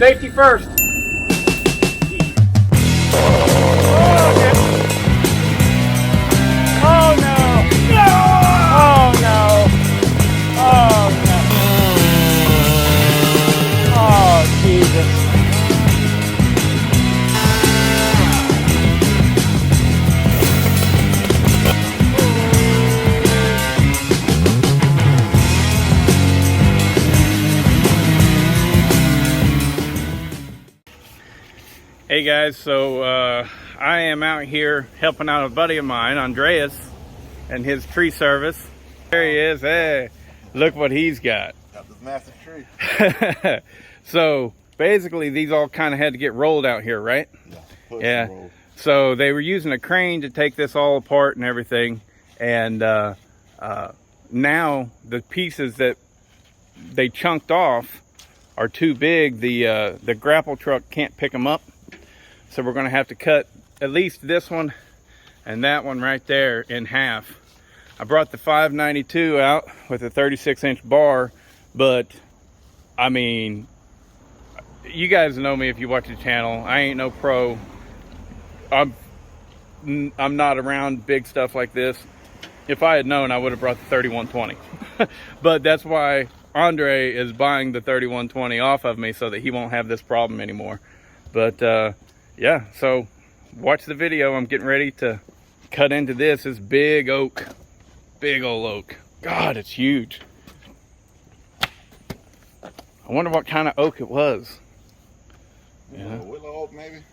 Safety first. Oh no! No! Oh no! Oh no! Oh Jesus! Hey guys, so I am out here helping out a buddy of mine, Andreas, and his tree service. There he is. Hey, look what he's got. Got this massive tree. So basically these all kind of had to get rolled out here, right? Yeah. Yeah. So they were using a crane to take this all apart and everything. And now the pieces that they chunked off are too big. The grapple truck can't pick them up. So we're going to have to cut at least this one and that one right there in half. I brought the 592 out with a 36-inch bar, but I mean, you guys know me if you watch the channel. I ain't no pro. I'm not around big stuff like this. If I had known, I would have brought the 3120. But that's why Andre is buying the 3120 off of me so that he won't have this problem anymore. But yeah, so watch the video. I'm getting ready to cut into this big oak. Big old oak. God, it's huge. I wonder what kind of oak it was. Yeah. Willow oak, maybe?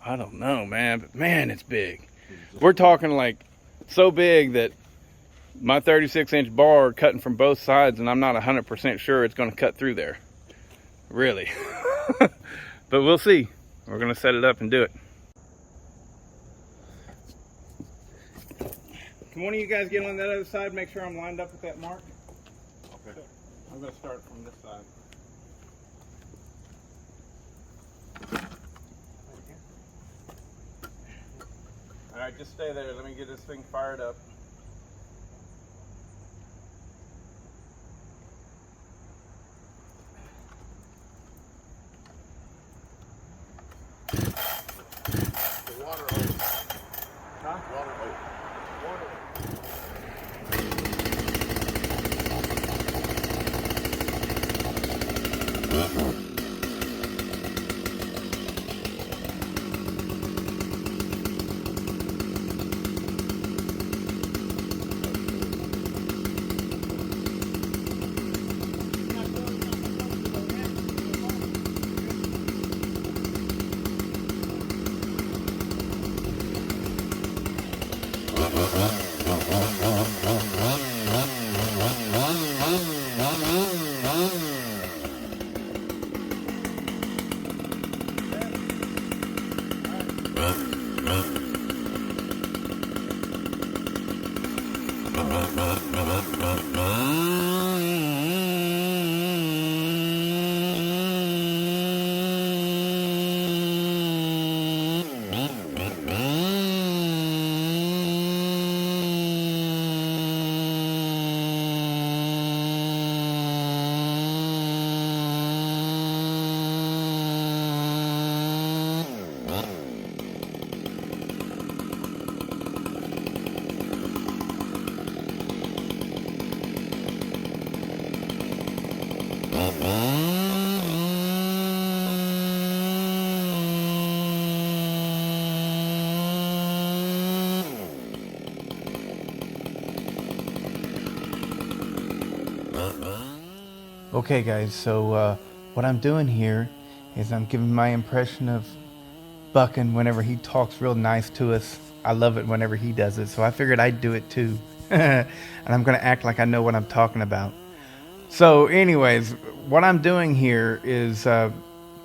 I don't know, man. But man, it's big. We're talking like so big that my 36-inch bar cutting from both sides, and I'm not 100% sure it's going to cut through there. Really. But we'll see. We're going to set it up and do it. Can one of you guys get on that other side? Make sure I'm lined up with that mark. Okay. I'm going to start from this side. All right, just stay there. Let me get this thing fired up. The water oak. Huh? Water oak. Water. Okay guys, so what I'm doing here is I'm giving my impression of Buckin whenever he talks real nice to us. I love it whenever he does it, so I figured I'd do it too. And I'm gonna act like I know what I'm talking about. So anyways, what I'm doing here is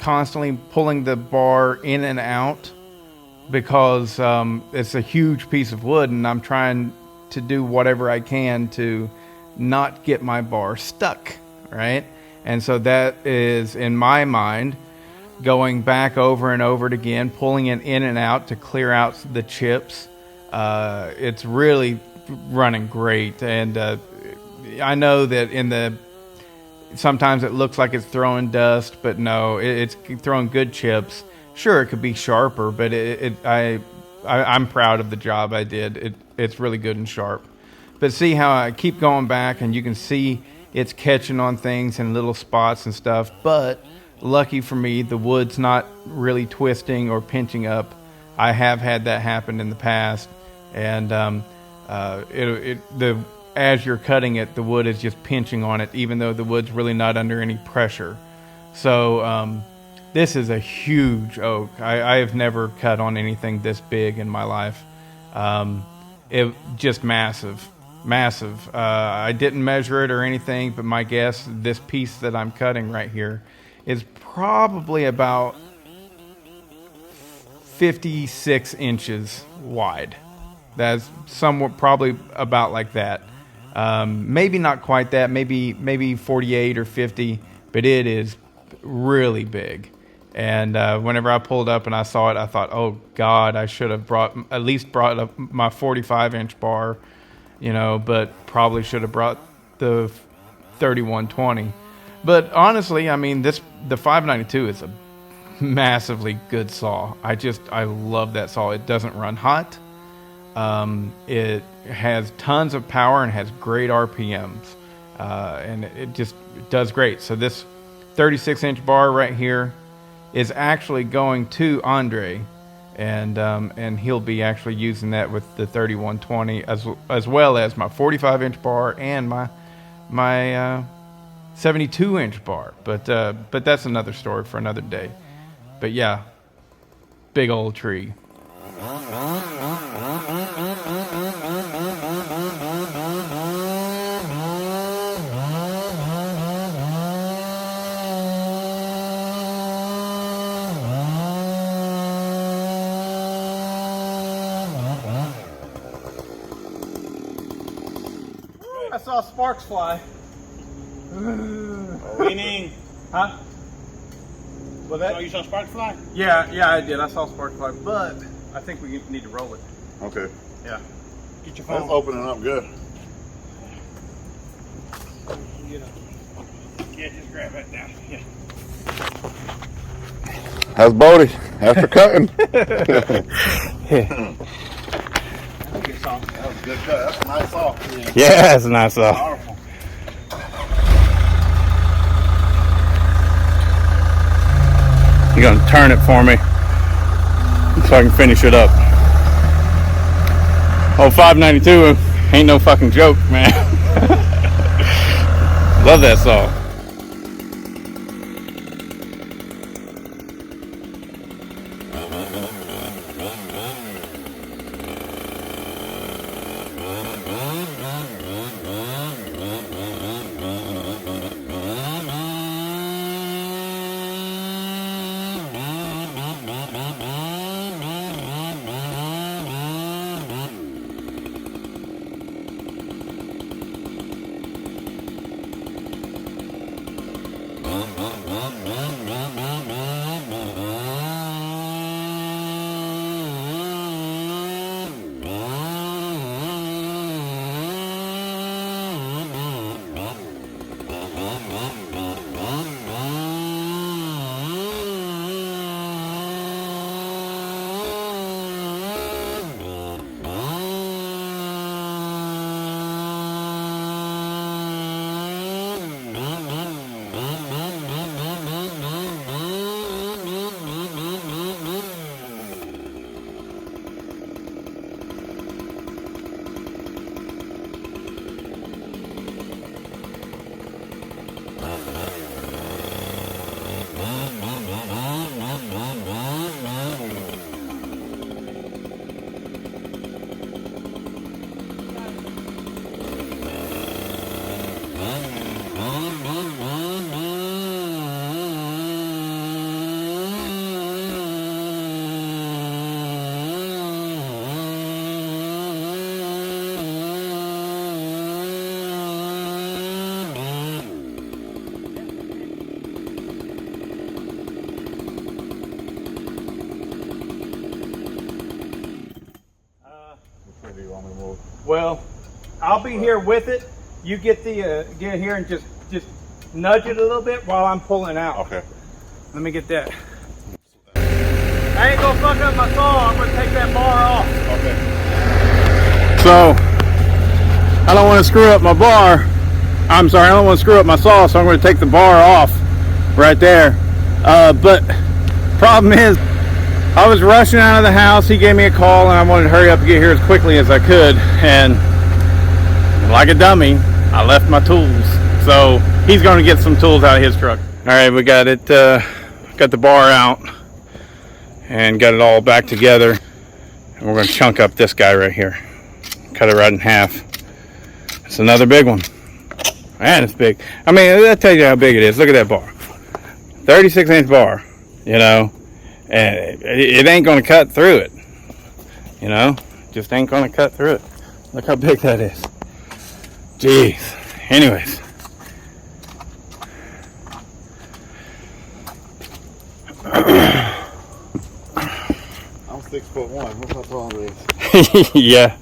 constantly pulling the bar in and out because it's a huge piece of wood, and I'm trying to do whatever I can to not get my bar stuck, right? And so that is, in my mind, going back over and over again, pulling it in and out to clear out the chips. It's really running great, and I know that in the sometimes it looks like it's throwing dust, but no, it's throwing good chips. Sure, it could be sharper, but I'm proud of the job I did. It's really good and sharp. But see how I keep going back, and you can see it's catching on things in little spots and stuff. But lucky for me, the wood's not really twisting or pinching up. I have had that happen in the past, and as you're cutting it, the wood is just pinching on it, even though the wood's really not under any pressure. So this is a huge oak. I have never cut on anything this big in my life. It just massive. I didn't measure it or anything, but my guess, this piece that I'm cutting right here is probably about 56 inches wide. That's somewhat probably about like that. Maybe not quite that, maybe 48 or 50, but it is really big. And whenever I pulled up and I saw it, I thought, oh God, I should have at least brought up my 45-inch bar, but probably should have brought the 3120. But honestly, I mean, the 592 is a massively good saw. I love that saw. It doesn't run hot. It has tons of power and has great RPMs, and it does great. So this 36-inch bar right here is actually going to Andre, and he'll be actually using that with the 3120 as well as my 45-inch bar and my 72-inch bar. But that's another story for another day. But yeah, big old tree. I saw sparks fly. Meaning, Huh? Well, oh, you saw sparks fly? Yeah, I did. I saw sparks fly, but I think we need to roll it. Okay. Yeah. Get your That's phone. opening up good. Yeah, just grab that down. Yeah. How's Bodie after cutting? I think it's soft. That was a good cut. That's a nice saw. Yeah, that's a nice saw. Powerful. You're gonna turn it for me so I can finish it up. Oh, 592 ain't no fucking joke, man. Love that saw. Well, I'll be here with it. You get here and just nudge it a little bit while I'm pulling out. Okay. Let me get that. I ain't gonna fuck up my saw. I'm gonna take that bar off. Okay. So, I don't want to screw up my bar. I'm sorry, I don't want to screw up my saw, so I'm going to take the bar off right there. But problem is, I was rushing out of the house. He gave me a call, and I wanted to hurry up and get here as quickly as I could. And like a dummy, I left my tools. So he's going to get some tools out of his truck. All right, we got it. Got the bar out and got it all back together. And we're going to chunk up this guy right here. Cut it right in half. It's another big one. Man, it's big. I mean, that tells you how big it is. Look at that bar. 36-inch bar, you know. And it ain't going to cut through it. You know, just ain't going to cut through it. Look how big that is. Jeez. Anyways. I'm 6'1". What's my problem is? Yeah.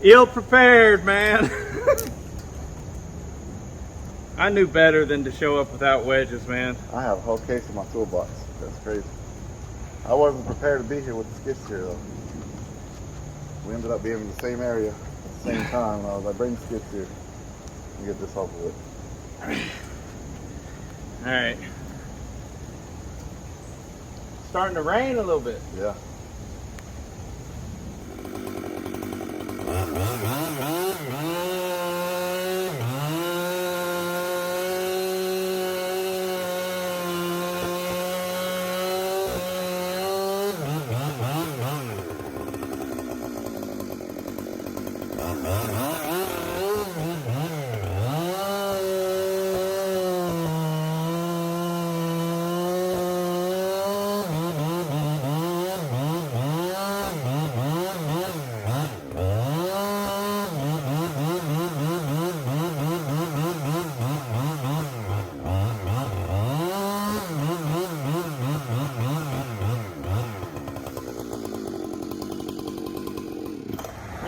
Ill prepared, man. I knew better than to show up without wedges, man. I have a whole case in my toolbox. That's crazy. I wasn't prepared to be here with the skid steer though. We ended up being in the same area at the same time. And I was like, bring the skid steer and get this over with. All right. Starting to rain a little bit. Yeah.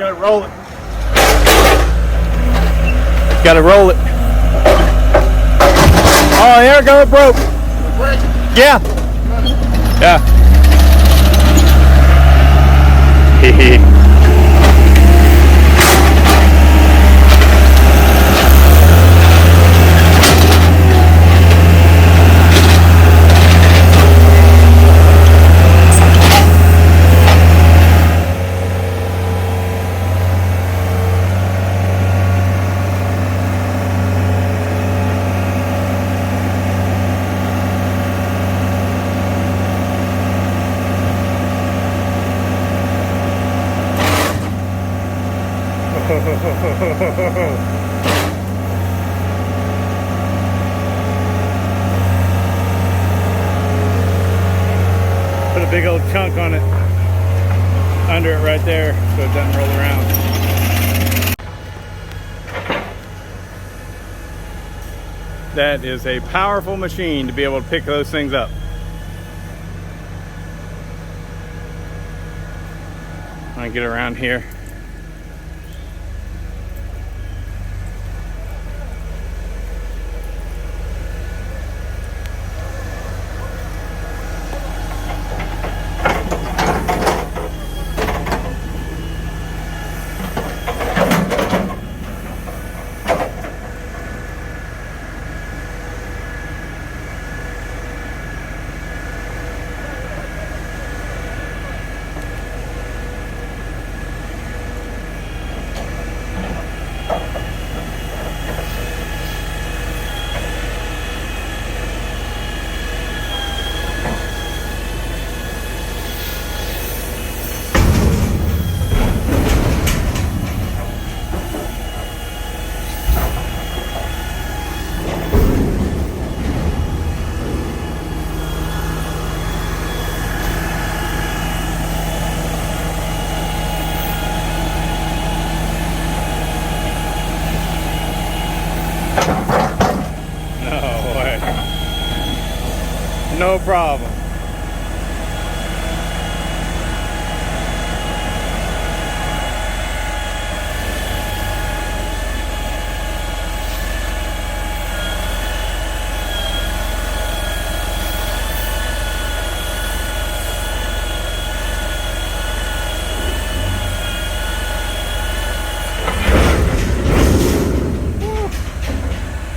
gotta roll it. Gotta roll it. Oh, there it goes, it broke. Yeah. Yeah. Hee. Put a big old chunk on it, under it right there, so it doesn't roll around. That is a powerful machine to be able to pick those things up. I'm gonna get around here. No problem.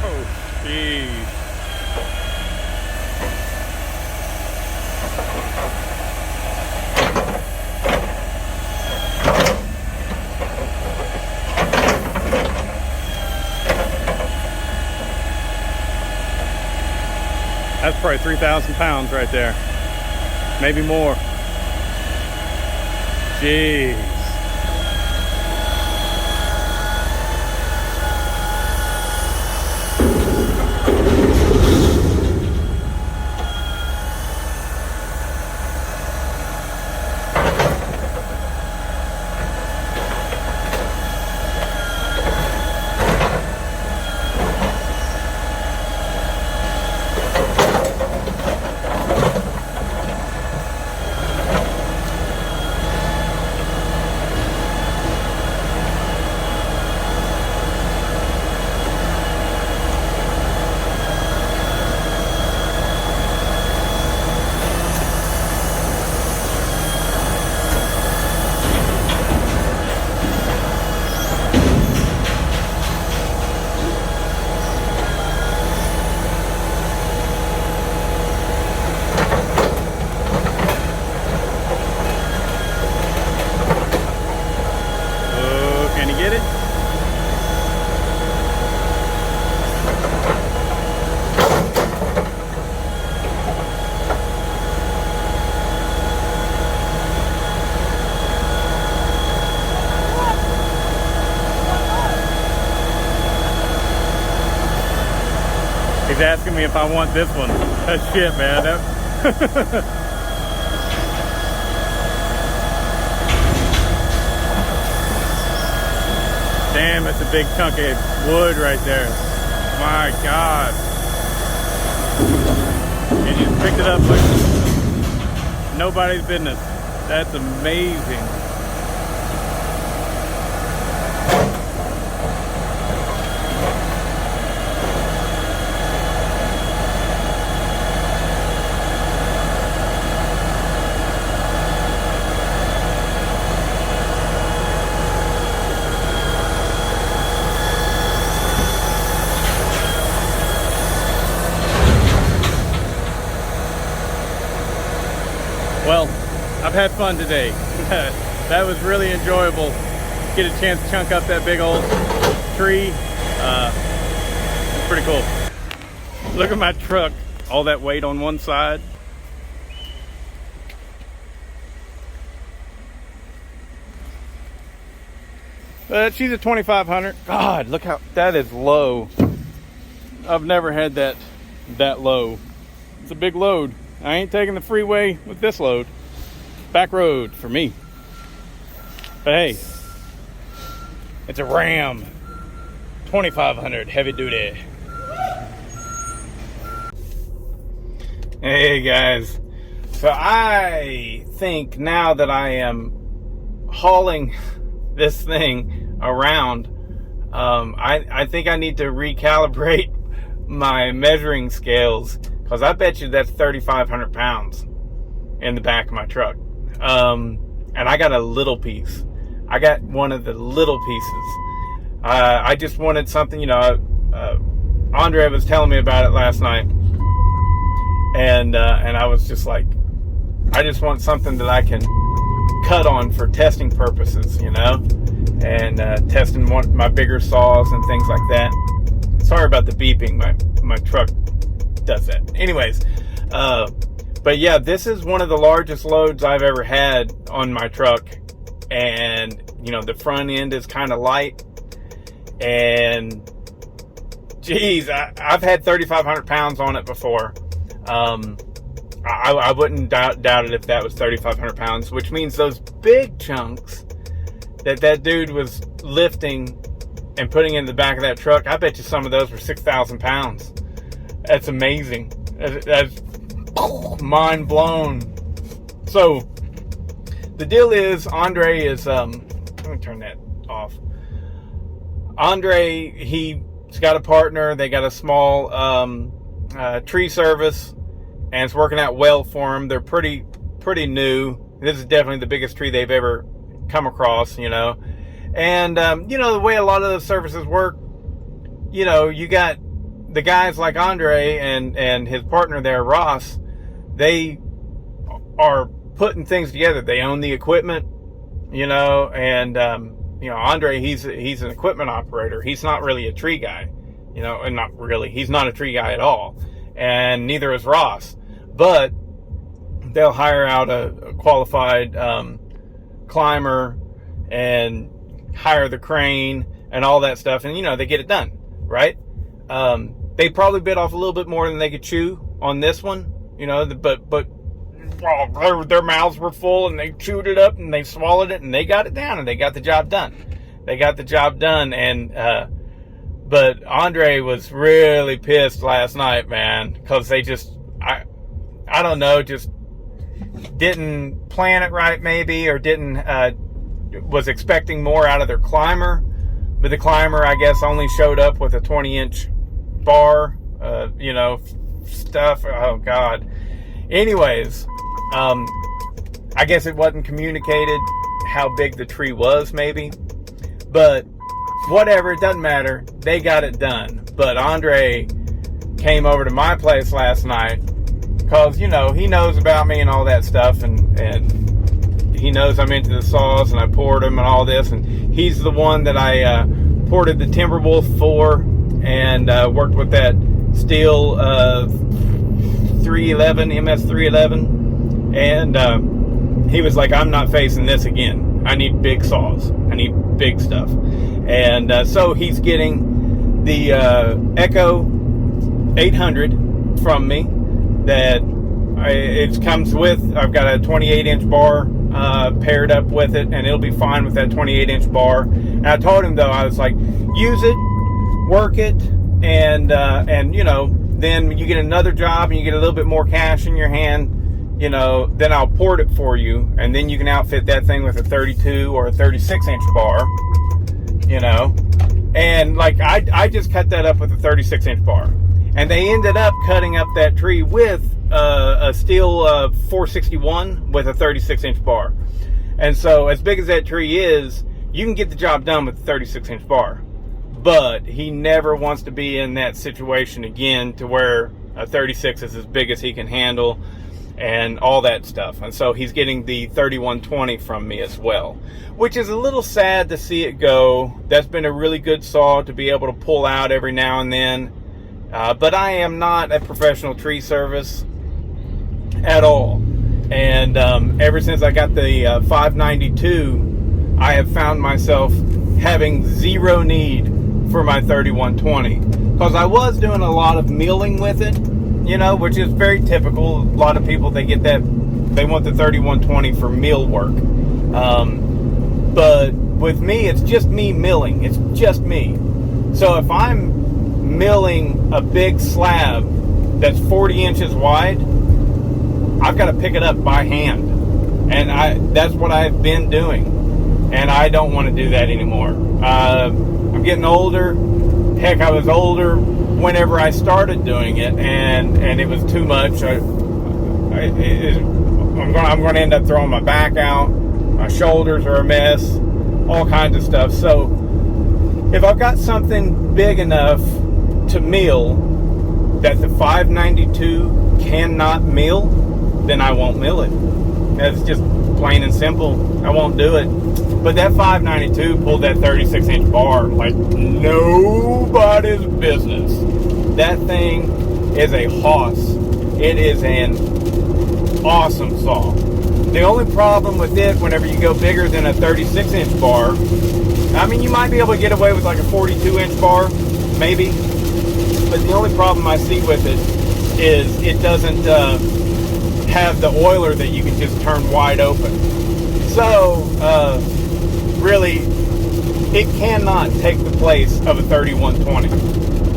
Oh, geez. That's probably 3,000 pounds right there. Maybe more. Jeez. He's asking me if I want this one. That's shit, man. Damn, that's a big chunk of wood right there. My God. And you just picked it up like nobody's business. That's amazing. had fun today. That was really enjoyable. Get a chance to chunk up that big old tree. It's pretty cool. Look at my truck. All that weight on one side. But she's a 2500. God, look how that is low. I've never had that low. It's a big load. I ain't taking the freeway with this load. Back road for me. But hey, it's a Ram 2500 heavy duty. Hey guys, so I think now that I am hauling this thing around, I think I need to recalibrate my measuring scales, because I bet you that's 3,500 pounds in the back of my truck. And I got a little piece. I got one of the little pieces. I just wanted something, you know, Andre was telling me about it last night. And I was just like, I just want something that I can cut on for testing purposes, you know, and testing my bigger saws and things like that. Sorry about the beeping. My truck does that. Anyways, but yeah, this is one of the largest loads I've ever had on my truck. And, you know, the front end is kind of light. And, geez, I've had 3,500 pounds on it before. I wouldn't doubt it if that was 3,500 pounds, which means those big chunks that dude was lifting and putting in the back of that truck, I bet you some of those were 6,000 pounds. That's amazing. That's mind blown. So the deal is, Andre is, let me turn that off. Andre, he's got a partner. They got a small tree service, and it's working out well for them. They're pretty new. This is definitely the biggest tree they've ever come across, you know. And you know, the way a lot of those services work, you know, you got the guys like Andre and his partner there, Ross. They are putting things together. They own the equipment, you know, and you know, Andre, he's an equipment operator. He's not really a tree guy, you know, and not really. He's not a tree guy at all, and neither is Ross. But they'll hire out a qualified climber and hire the crane and all that stuff, and you know, they get it done, right? They probably bit off a little bit more than they could chew on this one, you know, but well, their mouths were full and they chewed it up and they swallowed it and they got it down and they got the job done. They got the job done. And but Andre was really pissed last night, man, because they just, I don't know, just didn't plan it right, maybe, or didn't was expecting more out of their climber. But the climber, I guess, only showed up with a 20-inch bar, you know, stuff. Oh God. Anyways, I guess it wasn't communicated how big the tree was, maybe. But whatever, it doesn't matter. They got it done. But Andre came over to my place last night because, you know, he knows about me and all that stuff, and he knows I'm into the saws, and I poured them and all this, and he's the one that I ported the Timberwolf for, and worked with that steel 311, MS311, and he was like, I'm not facing this again. I need big saws. I need big stuff. And so he's getting the Echo 800 from me that it comes with. I've got a 28-inch bar paired up with it, and it'll be fine with that 28-inch bar. And I told him, though, I was like, use it, work it, and you know, then you get another job and you get a little bit more cash in your hand, you know, then I'll port it for you, and then you can outfit that thing with a 32 or a 36-inch bar, you know. And like I just cut that up with a 36-inch bar, and they ended up cutting up that tree with a steel 461 with a 36-inch bar. And so as big as that tree is, you can get the job done with a 36-inch bar. But he never wants to be in that situation again, to where a 36 is as big as he can handle. and all that stuff. And so he's getting the 3120 from me as well, which is a little sad to see it go. That's been a really good saw to be able to pull out every now and then. But I am not a professional tree service at all. And ever since I got the 592, I have found myself having zero need for my 3120. Because I was doing a lot of milling with it, you know, which is very typical. A lot of people, they get that, they want the 3120 for mill work. But with me, it's just me milling. It's just me. So if I'm milling a big slab that's 40 inches wide, I've got to pick it up by hand. And that's what I've been doing. And I don't want to do that anymore. I'm getting older. Heck, I was older whenever I started doing it, and it was too much. I'm going to end up throwing my back out. My shoulders are a mess. All kinds of stuff. So if I've got something big enough to mill that the 592 cannot mill, then I won't mill it. That's just plain and simple. I won't do it. But that 592 pulled that 36-inch bar like nobody's business. That thing is a hoss. It is an awesome saw. The only problem with it, whenever you go bigger than a 36-inch bar, I mean, you might be able to get away with like a 42-inch bar, maybe. But the only problem I see with it is it doesn't have the oiler that you can just turn wide open. So, really, it cannot take the place of a 3120.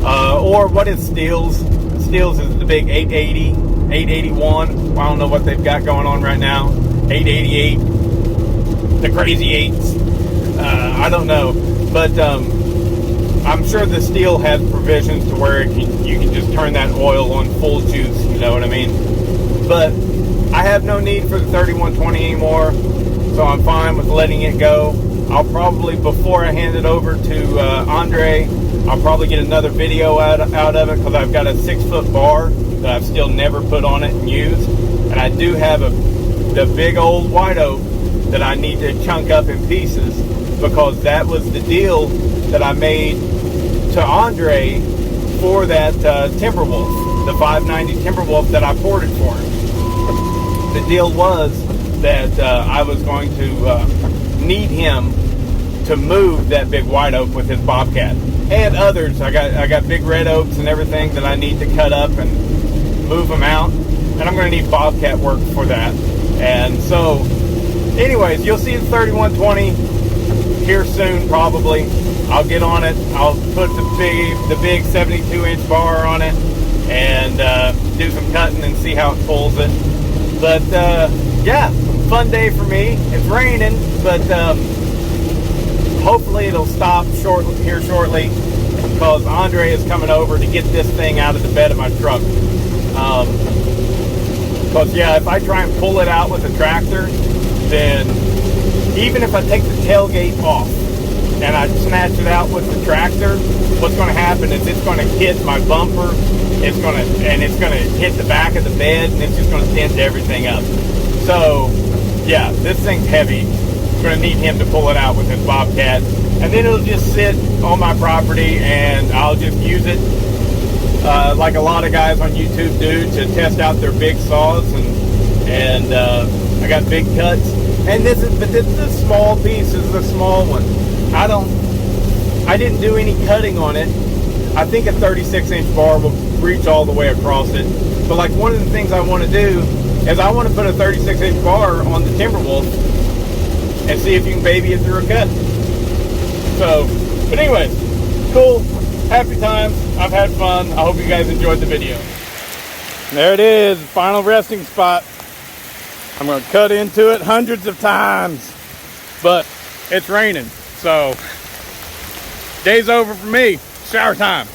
Or what is Steels? Steels is the big 880, 881. I don't know what they've got going on right now. 888, the crazy eights. I don't know. But I'm sure the Steel has provisions to where you can just turn that oil on full juice, you know what I mean? But I have no need for the 3120 anymore. So I'm fine with letting it go. I'll probably, before I hand it over to Andre, I'll probably get another video out of it, because I've got a 6-foot bar that I've still never put on it and used. And I do have the big old white oak that I need to chunk up in pieces, because that was the deal that I made to Andre for that Timberwolf, the 590 Timberwolf that I ported for him. The deal was that I was going to need him to move that big white oak with his Bobcat, and others. I got big red oaks and everything that I need to cut up and move them out, and I'm going to need Bobcat work for that. And so, anyways, you'll see the 3120 here soon, probably. I'll get on it. I'll put the big 72-inch bar on it and do some cutting and see how it pulls it. But yeah, fun day for me. It's raining, but hopefully it'll stop here shortly, because Andre is coming over to get this thing out of the bed of my truck. Because yeah, if I try and pull it out with a tractor, then even if I take the tailgate off and I snatch it out with the tractor, what's going to happen is it's going to hit my bumper. It's going to hit the back of the bed, and it's just going to dent everything up. So yeah, this thing's heavy. I'm going to need him to pull it out with his Bobcat, and then it'll just sit on my property, and I'll just use it like a lot of guys on YouTube do, to test out their big saws, and I got big cuts. And this is a small piece. This is a small one. I didn't do any cutting on it. I think a 36-inch bar will reach all the way across it. But like, one of the things I want to do is I want to put a 36-inch bar on the Timberwolf and see if you can baby it through a cut. So, but anyways, cool. Happy times. I've had fun. I hope you guys enjoyed the video. There it is, final resting spot. I'm going to cut into it hundreds of times, but it's raining, so day's over for me. Shower time.